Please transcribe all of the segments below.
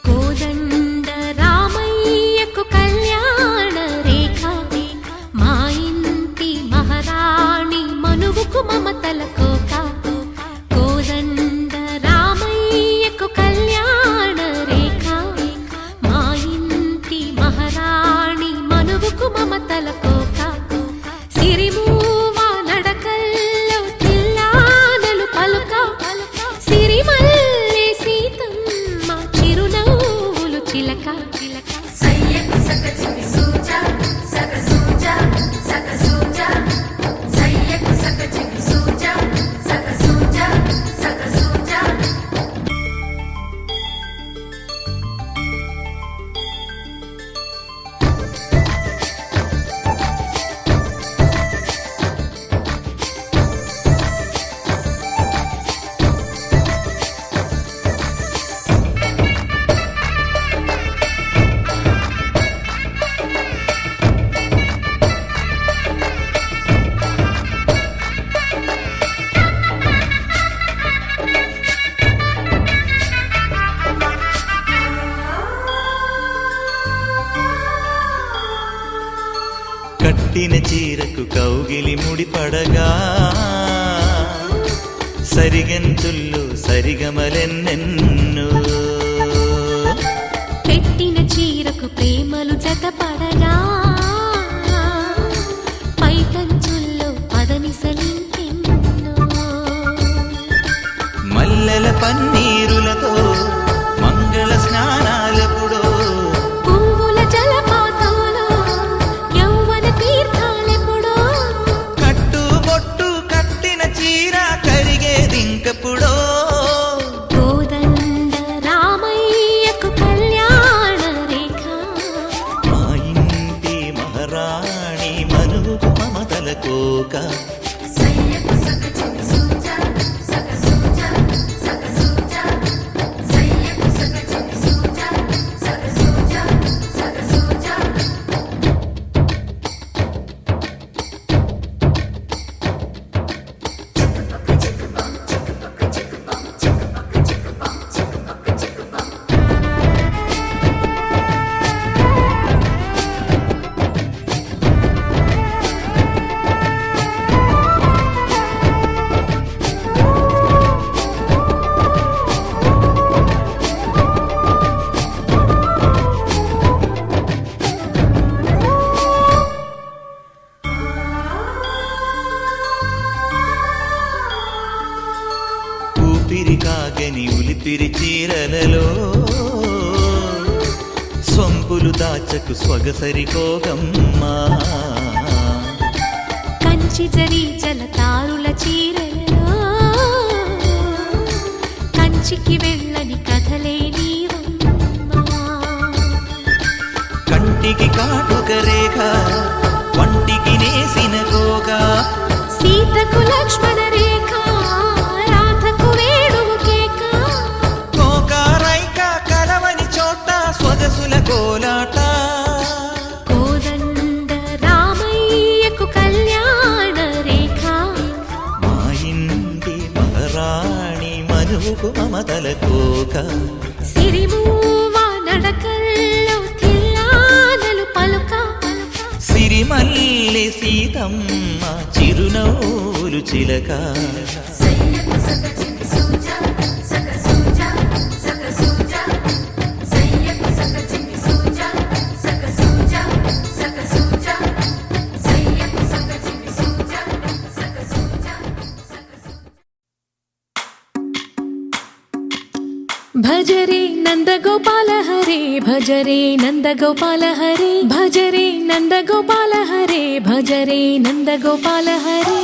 కోదండ రామయ్యకు కళ్యాణ రేఖ మా ఇంటి మహారాణి మనువుకు మమతల కోక. కోదండ రామయ్యకు కళ్యాణ రేఖ మా ఇంటి మహారాణి మనువుకు మమతల కోక. సిరిమూవ నడకల్లో తిల్లానలు పలుక సిరిమల్లె సీతమ్మ చిరునవ్వులు చిలక. సయ్యకు సక చిమి సూజా సక సూజా సక సూజా సయ్యకు సక చిమి సూజా సక సూజా సక సూజా. కట్టిన చీరకు కౌగిలి ముడిపడగా సరిగంతుల్లో సరిగమలెన్నెన్నో. పెట్టిన చీరకు ప్రేమలు జతపడగా పైకంచుల్లో పదనిసలింకెన్నో. మల్లెల పన్నీరులతో మంగళ స్నానాలెప్పుడో. పువ్వుల జలపాతంలో యౌవన తీర్థాలెప్పుడో. కట్టుబొట్టు కట్టిన చీర కరిగేదింకెప్పుడో. కోదండ రామయ్యకు కళ్యాణ రేఖ మా ఇంటి మహారాణి మనువుకు మమతల కోక. సయ్యకు సక చిమి సూజా సక సూజా సక సూజా సయ్యకు సక చిమి సూజా సక సూజా సక సూజా. ఊపిరి కాగని ఉలిపిరి చీరలలో సొంపులు దాచకు స్వగసరి కోగమ్మా. కంచి జరి జలతారుల చీరలలో కంచికి వెళ్ళని కథలే నీవమ్మా. కంటికి కాటుక రేఖ వంటికి నేసిన కోగా. సీతకు లక్ష్మణ రేఖ రాధకు వేణువు కేక. కోకారైక కలవని చోట స్వగసుల కోలాట. కోదండ రామయ్యకు కళ్యాణ రేఖ మా ఇంటి మహారాణి మనువుకు మమతల కోక. సిరిమూవ నడకల్లో తిల్లానలు పలుక సిరిమల్లె సీతమ్మ చిరునవ్వులు చిలక. సయ్యకు సక చిమి సూజా సక సూజా సక సూజా సయ్యకు సక చిమి సూజా సక సూజా సక సూజా సయ్యకు సక చిమి సూజా సక సూజా సక సూజా. భజరే నందగోపాల హరే భజరే నందగోపాల హరే భజరే నందగోపాల హరే భజరే నందగోపాల హరే.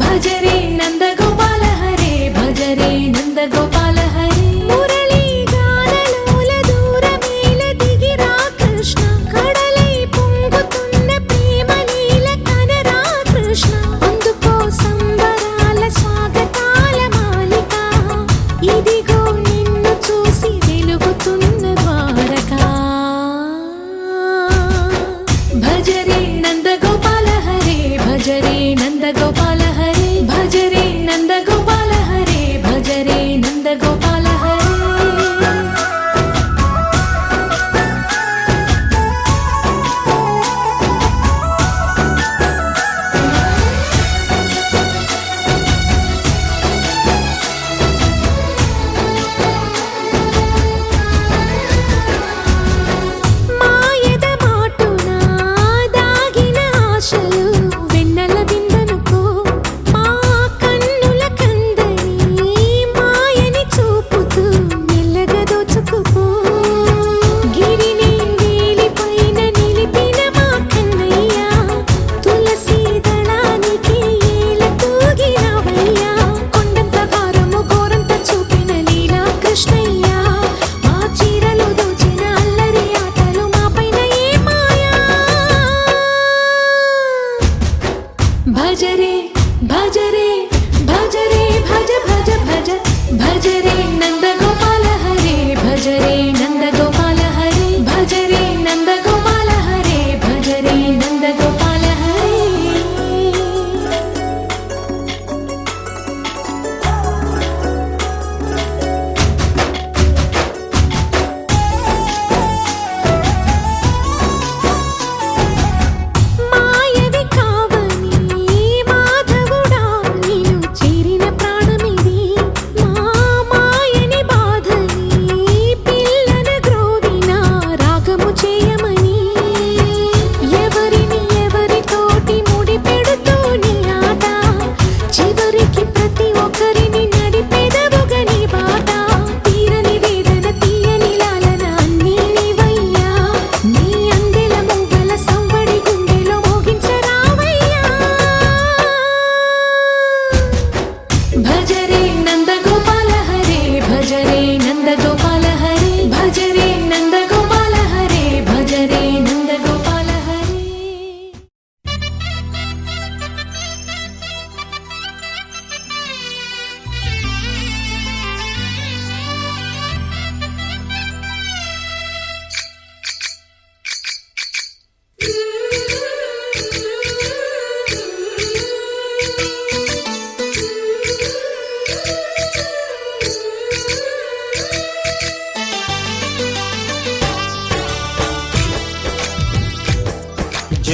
భజరే నందగోపాల హరే భజరే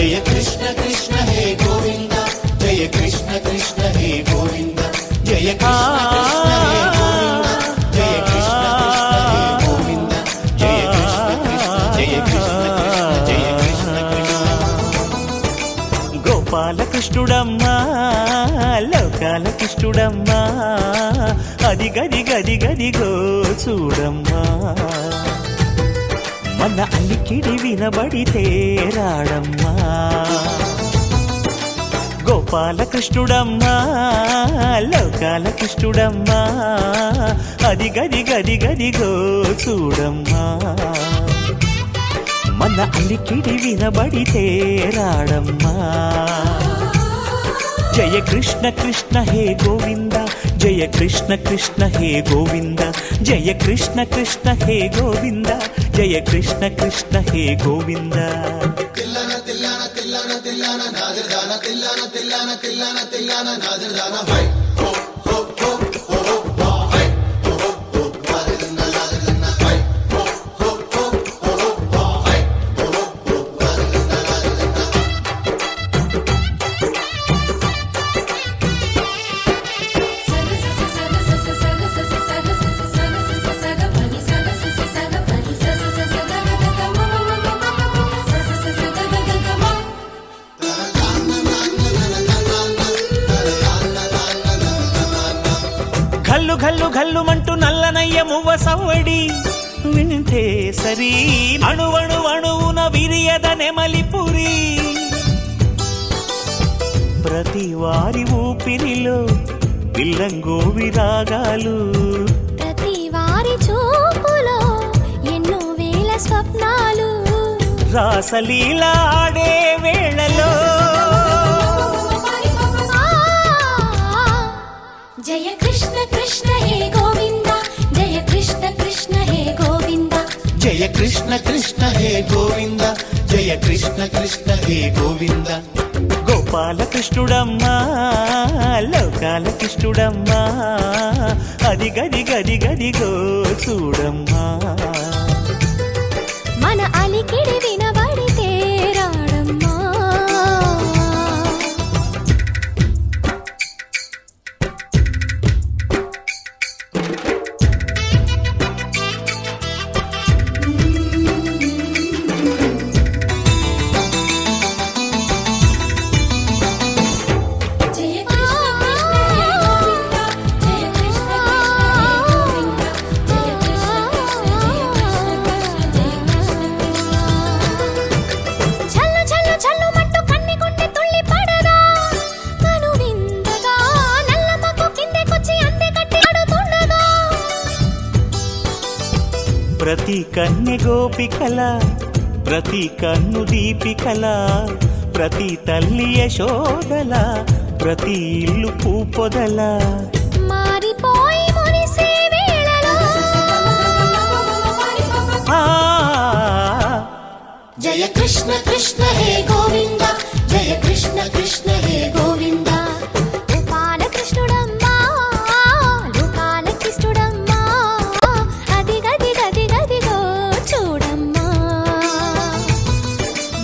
జయ కృష్ణ కృష్ణ హే గోవింద జయ కృష్ణ కృష్ణ హే గోవింద జయ కృష్ణ కృష్ణ హే గోవింద జయ కృష్ణ కృష్ణ హే గోవింద జయ కృష్ణ కృష్ణ జయ కృష్ణ కృష్ణ జయ కృష్ణ కృష్ణ గోపాలకృష్ణుడమ్మా లోకాల కృష్ణుడమ్మా అది గది గది గదిగో చూడమ్మా మన అలికిడి వినబడితే రాడమ్మా గోపాలకృష్ణుడమ్మా లోకాల కృష్ణుడమ్మా అది గది గది గదిగో చూడమ్మా మన అలికిడి వినబడితే రాడమ్మా జయ కృష్ణ కృష్ణ హే గోవింద జయ కృష్ణ కృష్ణ హే గోవింద జయ కృష్ణ కృష్ణ హే గోవింద జయ కృష్ణ కృష్ణ హే గోవింద ఘల్లు ఘల్లు ఘల్లుమంటూ నల్లనయ్య మువ్వ సవ్వడి వింటే సరి అణువణు అణువున విరియద నెమలిపురి ప్రతి వారి ఊపిరిలో పిల్లంగో విరాగాలు ప్రతి వారి చూపులో ఎన్నో వేల స్వప్నాలు రాసలీల ఆడే వేళలో జయ కృష్ణ కృష్ణ హే గోవింద జయ కృష్ణ కృష్ణ హే గోవింద జయ కృష్ణ కృష్ణ హే గోవింద జయ కృష్ణ కృష్ణ హే గోవింద గోపాలకృష్ణుడమ్మా లోకాల కృష్ణుడమ్మా అది గది గది గదిగో చూడమ్మా మన అలికిడి వినబడితే రాడమ్మా ప్రతి కన్నె గోపికల ప్రతి కన్ను దీపికల ప్రతి తల్లి యశోదల ప్రతి ఇల్లు పూపొదల మారిపోయి మురిసే వేళలో జయ కృష్ణ కృష్ణ హే గోవింద జయ కృష్ణ కృష్ణ హే గోవింద గోపాలకృష్ణుడమ్మా లోకాల కృష్ణుడమ్మా అది గది గది గదిగో చూడమ్మా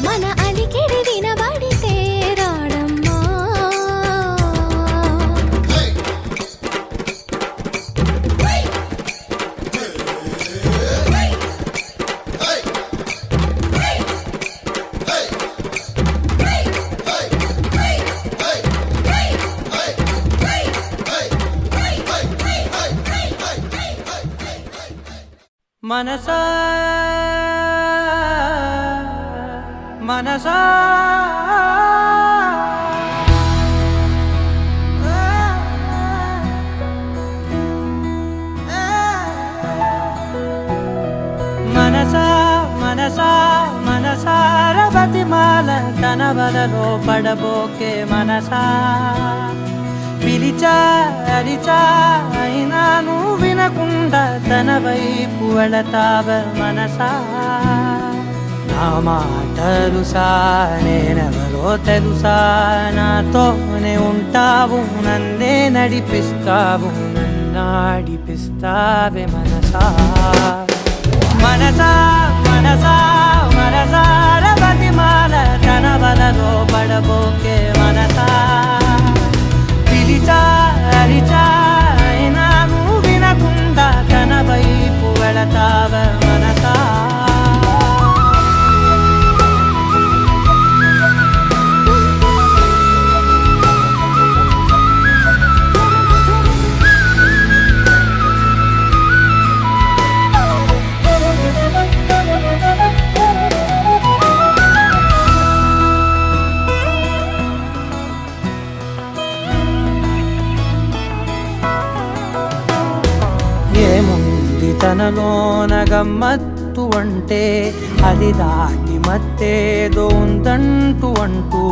మన అలికిడి వినబడితే రాడమ్మా మనసా మనసా మనసా మనసా మనసార బతిమాల తన వలలో పడబోకే మనసా పిలిచా అరిచా అయినా నువ్వు వినకుండా తన వైపు వెళతావ మనసా నా మాటలుసా నేనెవరో తెలుసా నాతోనే ఉంటావు నన్నే నడిపిస్తావు నన్నాడిపిస్తావే మనసా మనసా మనసా మనసార బతిమాల తన వల వలలో పడబోకే మనసా పిలిచా అరిచా అయినా నువ్వు వినకుండా తన వైపు వెళతావ మనసా ఏముంది తనలోన గమ్మత్తు అంటే అది దాటి మత్తేదో ఉందంటూ అంటూ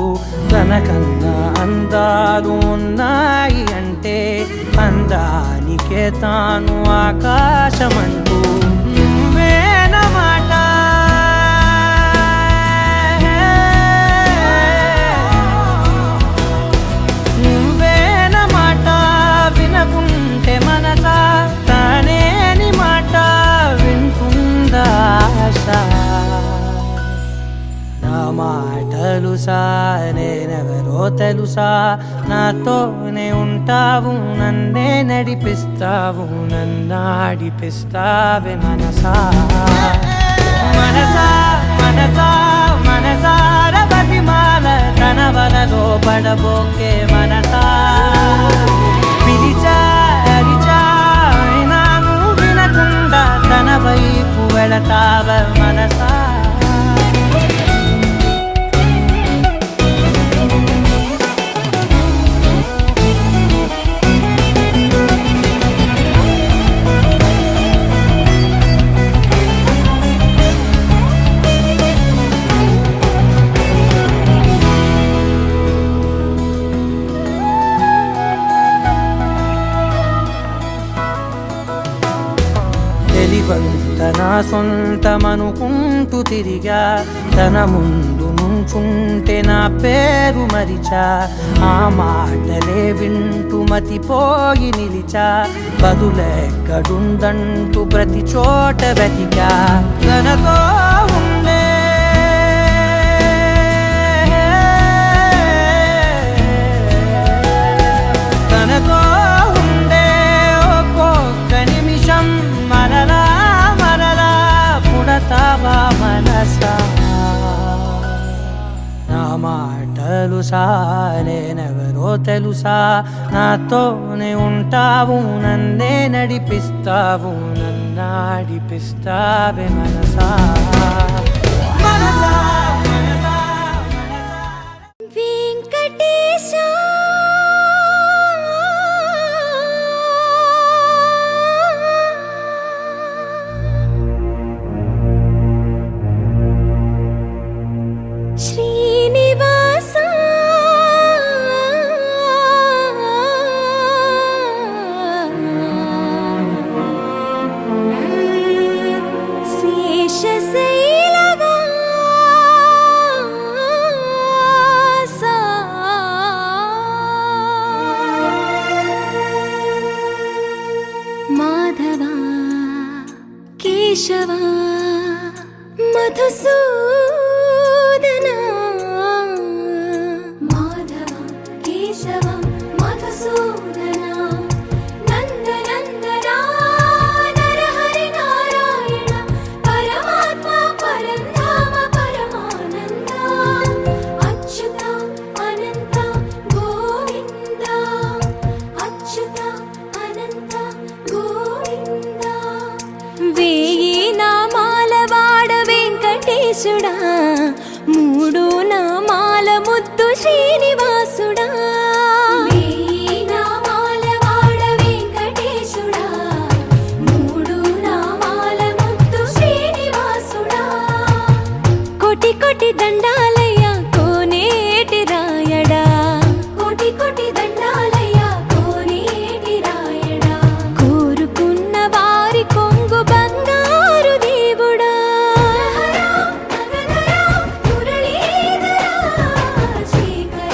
తనకన్నా అందాలు ఉన్నాయి అంటే అందానికే తాను ఆకాశమంటూ నువ్వేనమాట నువ్వేనమాట వినకుంటే మనసా తానేని మాట వింటుందా ఆశ నా మాటలుసా నేనెవరో తెలుసా నాతోనే ఉంటావు నన్నే నడిపిస్తావు నన్నాడిపిస్తావే మనసా మనసా మనసా మనసార బతిమాల తన వలలో పడబోకే మనసా పిలిచా అరిచా అయినా నువ్వు వినకుండా తన వైపు వెళతావ మనసా తెలివంత నా సొంతమనుకుంటూ తిరిగా తన ముందు నుంచుంటే నా పేరు మరిచా ఆ మాటలే వింటూ మతిపోయి నిలిచా బదులెక్కడుందంటూ ప్రతి చోట వెతికా తనతో ఉండే తనతో ఉండే ఒక్కొక్క నిమిషం మరలా మరలా పుడతావా మనసా నా మాటలుసా నేనెవరో తెలుసా నాతోనే ఉంటావు నన్నే నడిపిస్తావు నన్నాడిపిస్తావే మనసా మనసా మనసా వెంకటేశ శ్రీనివాస శేషశైలవాస మాధవ కేశవ మధుసూదన మాధవ కేశవ మధుసూదన నందనందన నరహరి నారాయణ పరమాత్మ పరంధామ పరమానంద అచ్యుత అనంత గోవింద అచ్యుత అనంత గోవింద వేయి నామాల వాడ వెంకటేశుడా మూడు నామాల ముద్దు శ్రీనివాసుడా వేయి నామాల వాడ వెంకటేశుడా మూడు నామాల ముద్దు శ్రీనివాసుడా కోటి కోటి దండాలయ్య కోనేటి రాయడా కోటి కోటి దండాలయ్య కోనేటి రాయడా కోరుకున్న వారి కొంగు బంగారు దేవుడా మురళీధరా శ్రీకర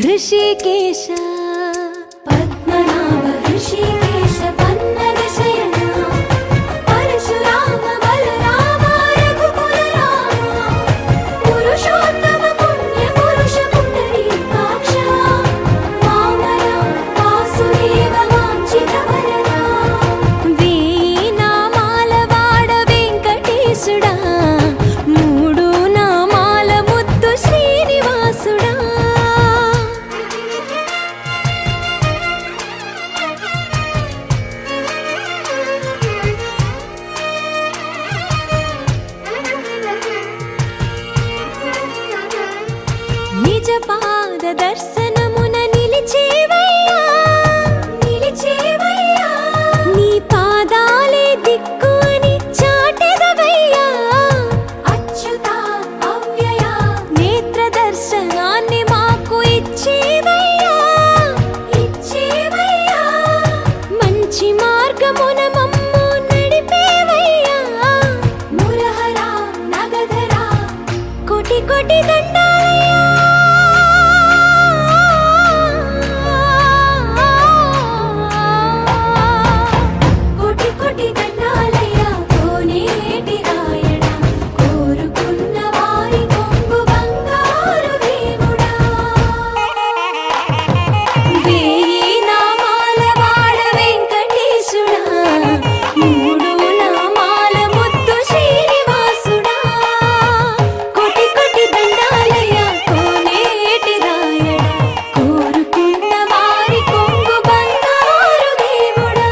ऋषिकेश पद्मनाभ ऋषिकेश पन्नग शयन परशुराम बलराम रघुकुल राम पुरुषोत्तम पुण्य पुरुष पुण्डरीकाक्ष वामन वासुदेव वाञ्छित वरदा వీణామాలవాడ వెంకటేశుడా మూడు నామాల ముద్దు శ్రీనివాసుడా నిజ పాద దర్శనమున నిలిచేవయ్యా నిలిచేవయ్యా నీ పాదాలే దిక్కు అని చాటెదవయ్యా అచ్యుత అవ్యయ నేత్ర దర్శనాన్ని మాకు ఇచ్చేవయ్యా ఇచ్చేవయ్యా మంచి మార్గమున మమ్ము నడిపేవయ్యా మురహర నగధర కోటి కోటి దండాలయ్యా కోటి కోటి దండాలయ్యా కోనేటి రాయణ కోరుకున్న వారి కొంగు బంగారు దేవుడా వేయి నామాల వాడ వెంకటేశుడా మూడు నామాల ముద్దు శ్రీనివాసుడా కోటి కోటి దండాలయ్యా కోనేటి రాయణ కోరుకున్న వారి కొంగు బంగారు దేవుడా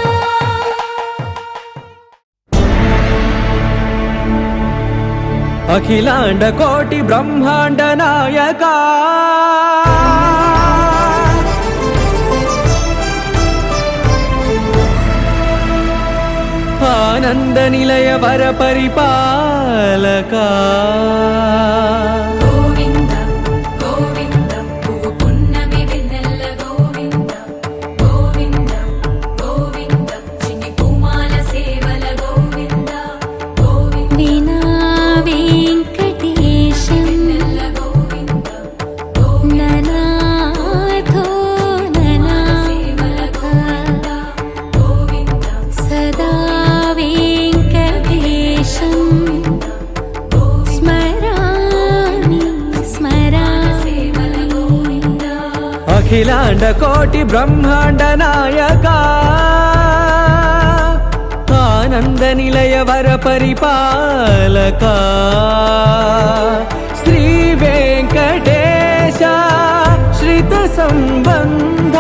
అఖిలాండ కోటి బ్రహ్మాండ నాయక ఆనంద నిలయ వర పరిపాలక గోవింద గోవింద పువ్వు పున్నమి వెన్నెల గోవింద గోవింద గోవింద చిన్ని పూమాల సేవల గోవింద గోవింద వినా వెంకటేశం వెన్నెల గోవింద గోవింద ననాథో సేవల ననాథ గోవింద గోవింద సదా వెంకటేశం స్మరామి సేవల స్మరామి గోవింద అఖిలాండ కోటి బ్రహ్మాండ నాయక ఆనంద నిలయ వర పరిపాలక శ్రీ వెంకటేశ శ్రిత సంబంధ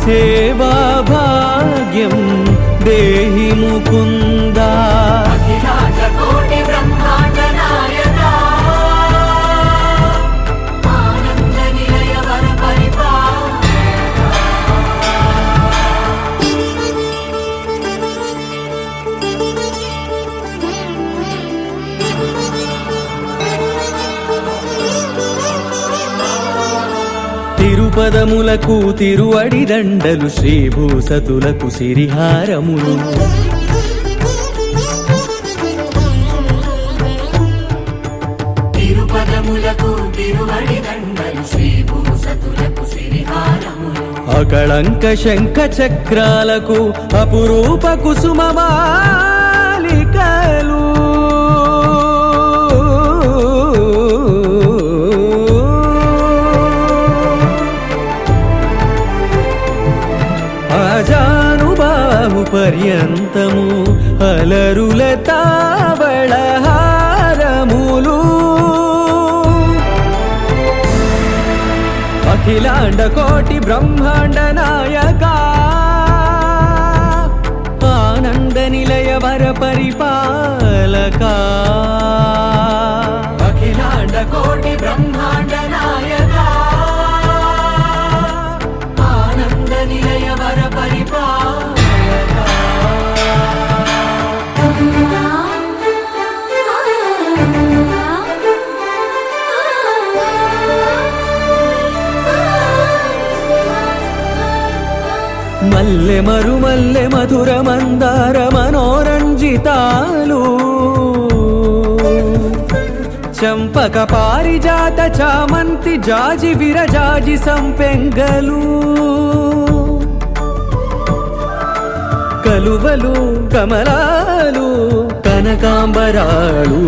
సేవా భాగ్యం దేహి ముకుంద కోటి బ్రహ్మాండ నాయక ఆనంద నిలయ వర తిరుపదములకు తిరువడి దండలు శ్రీభూసతులకు సిరిహారములు తిరుపదములకు తిరువడి దండలు శ్రీభూసతులకు సిరిహారములు అకళంక శంఖ చక్రాలకు అపురూప కుసుమమాలికలు అజానుబాహు పర్యంతము అలరుల తావళహారములు అఖిలాండ కోటి బ్రహ్మాండ నాయక ఆనంద నిలయ వర పరిపాలక అఖిలాండ కోటి బ్రహ్మాండ నాయక ఆనంద నిలయ వర పరిపాలక మల్లె మరుమల్లె మధుర మందార మనోరంజితాలు చంపక పారిజాత చామంతి జాజి విరజాజి సంపెంగలు కలువలు కమలాలు కనకాంబరాలు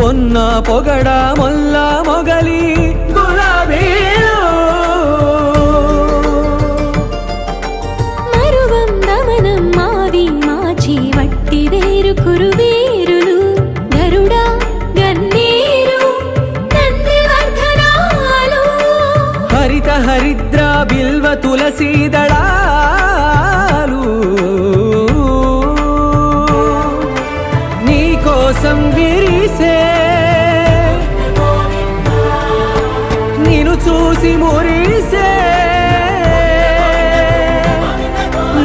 పొన్న పొగడ మొల్ల మొగలి గులాబీలు మరువం దమనం మావి మాచి వట్టి వేరు కురువేరులు గరుడా గన్నేరు నందివర్ధనాలు హరిత హరిద్ర బిల్వ తులసీ దళాలు నీ కోసం విరిసే నిన్ను చూసి మురిసే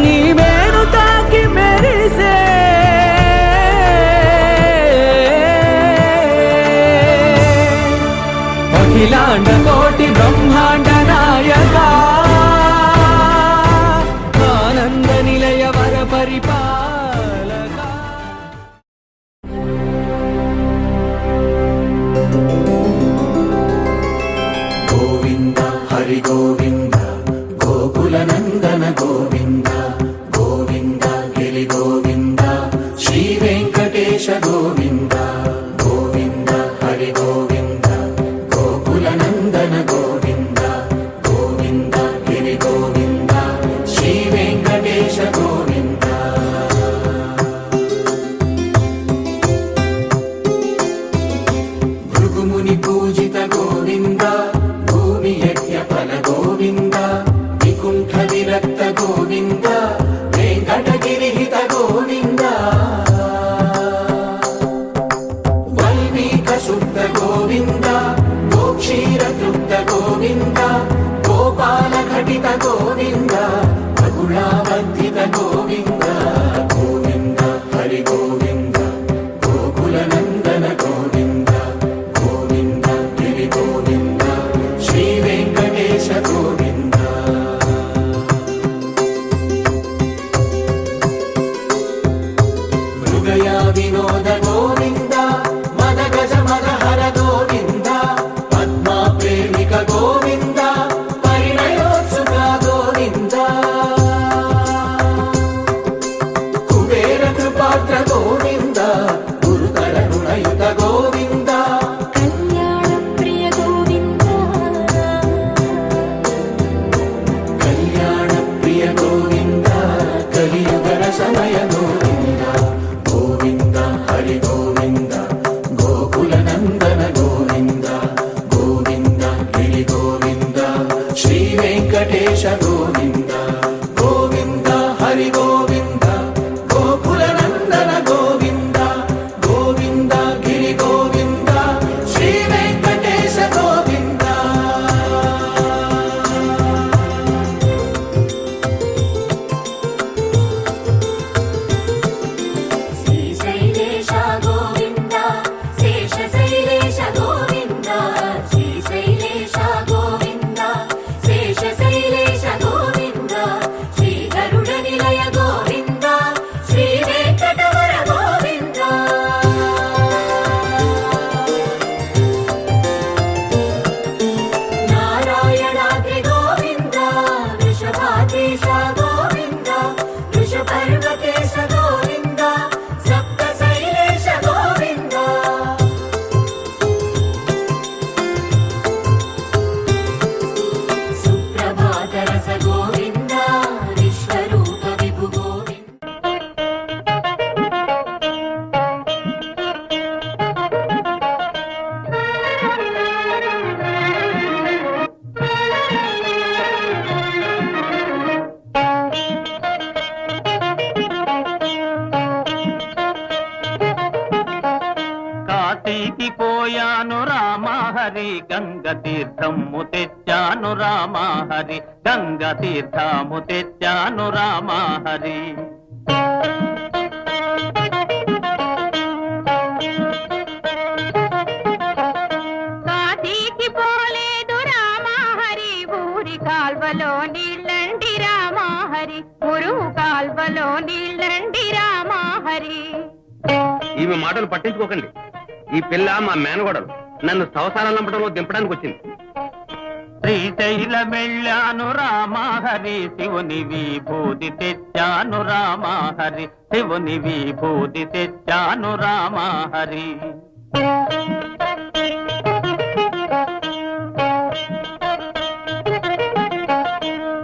నీ మేను తాకి మెరిసే అఖిలాండ కోటి బ్రహ్మాండ నాయక ఆనంద నిలయ వర పరిపాలక గోవింద హరి గోవింద గోకుల నందన గోవింద గోవింద గిరి గోవింద శ్రీ వెంకటేశ గోవింద గోవింద హరి గోవింద గోకుల నందన గోవింద గోవింద గిరి గోవింద శ్రీ వెంకటేశ గోవింద భృగుముని పూజిత గోవింద భూమి యజ్ఞ ఫల గోవింద వికుంఠ విరక్త గోవింద వెంకటగిరిహిత గోవింద వల్మీక శుద్ధ గోవింద గోక్షీర తృప్త గోవింద గోపాల ఘటిత గోవింద బహుళావర్ధిత గోవింద గోవింద హరి గోవింద గోకుల నందన గోవింద గోవింద గిరి గోవింద శ్రీ వెంకటేశ గోవింద మృగయా వినోద గోవింద మద గజ మద హర గోవింద పద్మా ప్రేమిక గోవింద పరిణయోత్సుక గోవింద కుబేర కృపాత్ర గోవింద గురుతర రుణయుత గోవింద కళ్యాణ ప్రియ గోవింద కళ్యాణ ప్రియ గోవింద కలియుగర సమయ గోవింద గోవింద హరి గోవింద గోకుల నందన గోవింద గోవింద గిరి గోవింద శ్రీ వెంకటేశ గోవింద గోవింద హరి గోవింద గోకుల నందన గోవింద గోవింద గిరి గోవింద శ్రీ వెంకటేశ గోవింద శ్రీశైలేశ గోవింద శేషశైలేశ గోవింద శ్రీశైలేశ గోవింద శేషశైలేశ గోవింద శ్రీ గరుడ నిలయ గోవింద శ్రీ వెంకటవర గోవింద నారాయణాద్రి గోవింద వృషభాద్రీశ గోవింద వృషపర్వతేశ గోవింద సప్త శైలేశ గోవింద సుప్రభాత రస గోవింద విశ్వరూప విభు గోవింద కాశీకి పోయాను రామహరి గంగ తీర్థము తెచ్చాను రామహరి గంగ తీర్థము తెచ్చాను రామహరి కాశీకి పోలేదు రామహరి ఊరి కాల్వలో నీళ్ళండి రామహరి మురుగు కాల్వలో నీళ్ళండి రామహరి ఈమె మాటలు పట్టించుకోకండి ఈ పిల్ల మా మేనగోడలు నన్ను సంవత్సరాలు నంపడంలో దింపడానికి వచ్చింది. శ్రీశైలం వెళ్ళాను రామహరి శివుని విభూతి తెచ్చాను రామహరి శివుని విభూతి తెచ్చాను రామహరి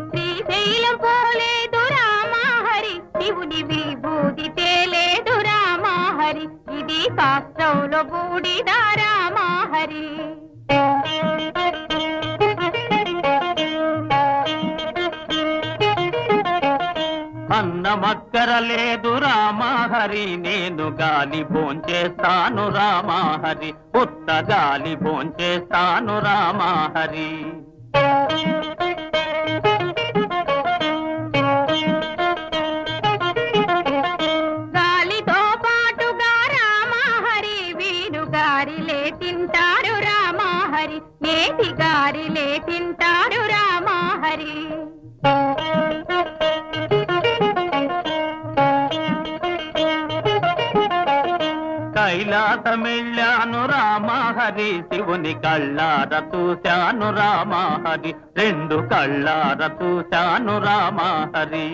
శ్రీశైలం పోలేదు రామహరి శివుని విభూతి తేలేదు రామహరి ఇది శాస్త్రంలో బూడిదా రామహరి అన్నమక్కర లేదు రామహరి నేను గాలి భోంచేస్తాను రామహరి ఉత్త గాలి భోంచేస్తాను రామహరి గాలితో పాటుగా రామహరి వీరు గారిలే తింటారు రామహరి నేటి గారిలే తింటారు రామహరి కైలాసమెళ్ళాను రామహరి శివుని కళ్ళార చూశాను రామహరి రెండు కళ్ళార చూశాను రామహరి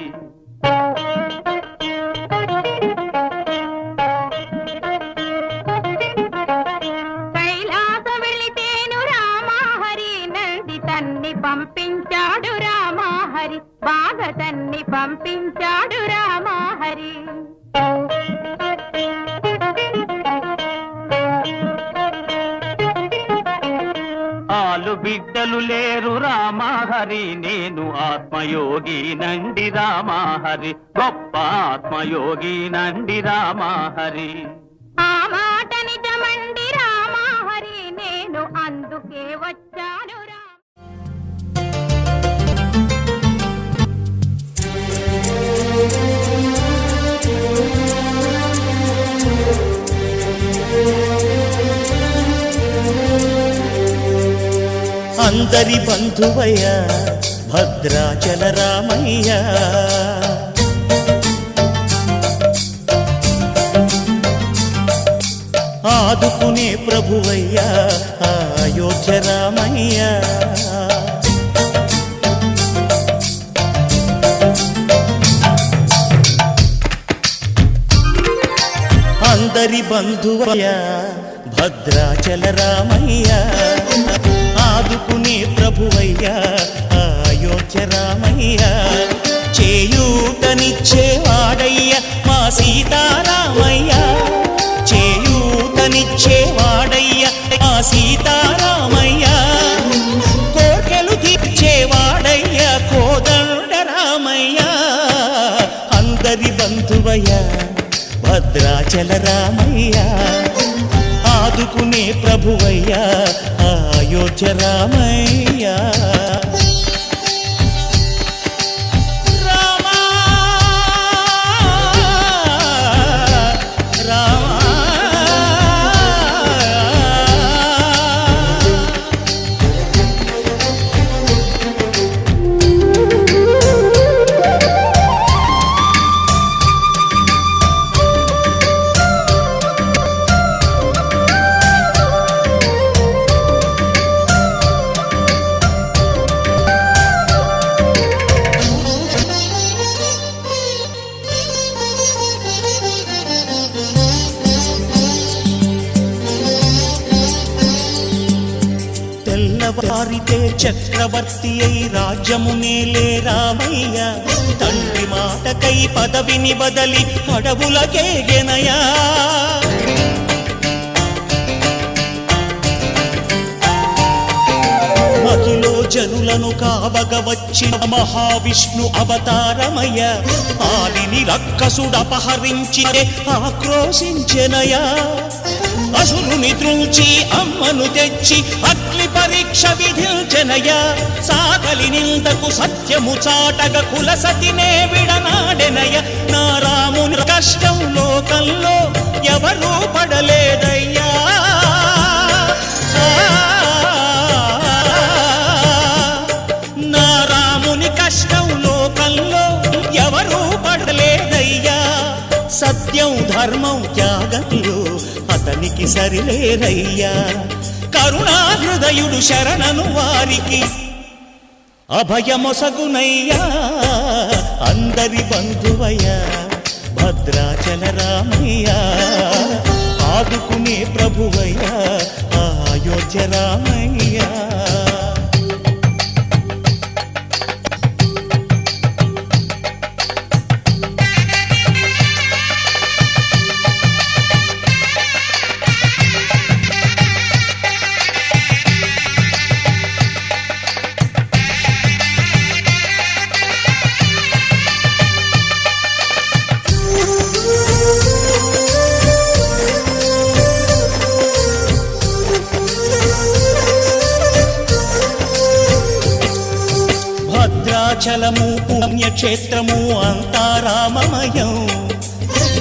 కైలాస వెళితేను రామహరి నంది తన్ని పంపించాడు రామహరి బాగా తన్ని పంపించాడు రామహరి ఆలు బిడ్డలు లేరు రామహరి నేను ఆత్మయోగి నండి రామహరి గొప్ప ఆత్మయోగి నండి రామహరి ఆ మాట నిజమండి రామహరి నేను అందుకే వచ్చాను అందరి బంధువయ్య భద్రాచల రామయ్య ఆదుకునే ప్రభువయ్య అయోధ్య రామయ్య అందరి బంధువయ్య భద్రాచల రామయ్య ఆదుకునే ప్రభువయ్య అయోధ్య రామయ్య చేయూతనిచ్చేవాడయ్య మా సీతారామయ్య చేయూతనిచ్చేవాడయ్య మా సీతారామయ్య కోర్కెలు తీర్చేవాడయ్య కోదండ రామయ్య అందరి బంధువయ్య భద్రాచల రామయ్య ఆదుకునే ప్రభువయ్య అయోధ్య రామయ్య రామా రామా తెల్లవారితే చక్రవర్తి అయి రాజ్యమునేలే రామయ్య తండ్రి మాటకై పదవిని బదలి అడవులకేగెనయా మహిలో జనులను కావగ వచ్చిన మహావిష్ణు అవతారమయ్య ఆదిని రక్కసుడపహరించి ఆక్రోశించెనయా అసురుని త్రుంచి అమ్మను తెచ్చి అగ్ని పరీక్ష విధించెనయా సాగలి నిందకు సత్యము చాటగ కుల సతినే విడనాడెనయ నా రాముని కష్టం లోకంలో ఎవరూ పడలేదయ్యా నా రాముని కష్టం లోకంలో ఎవరూ పడలేదయ్యా సత్యం ధర్మం త్యాగంలో అతనికి సరిలేరయ్యా. కరుణా హృదయుడు శరణను వారికి అభయమొసగునయ్యా. అందరి బంధువయ్యా భద్రాచల రామయ్యా, ఆదుకునే ప్రభువయ్యా అయోధ్య రామయ్యా. భద్రాచలము పుణ్యక్షేత్రము అంతా రామమయం.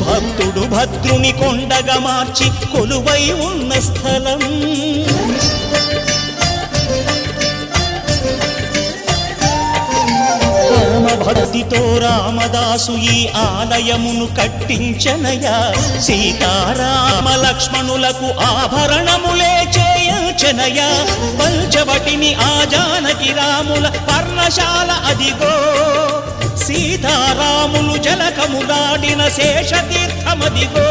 భక్తుడు భద్రుని కొండగా మార్చి కొలువై ఉన్న స్థలం. భక్తితో రామదాసు ఈ ఆలయమును కట్టించనయా. సీతారామ లక్ష్మణులకు ఆభరణములే చేయించనయా. పంచవటిని ఆ జానకి రాముల పర్ణశాల అదిగో. సీతారాములు జలకములాడిన శేషతీర్థమదిగో.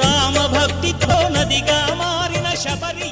రామభక్తితో నదిగా మారిన శబరి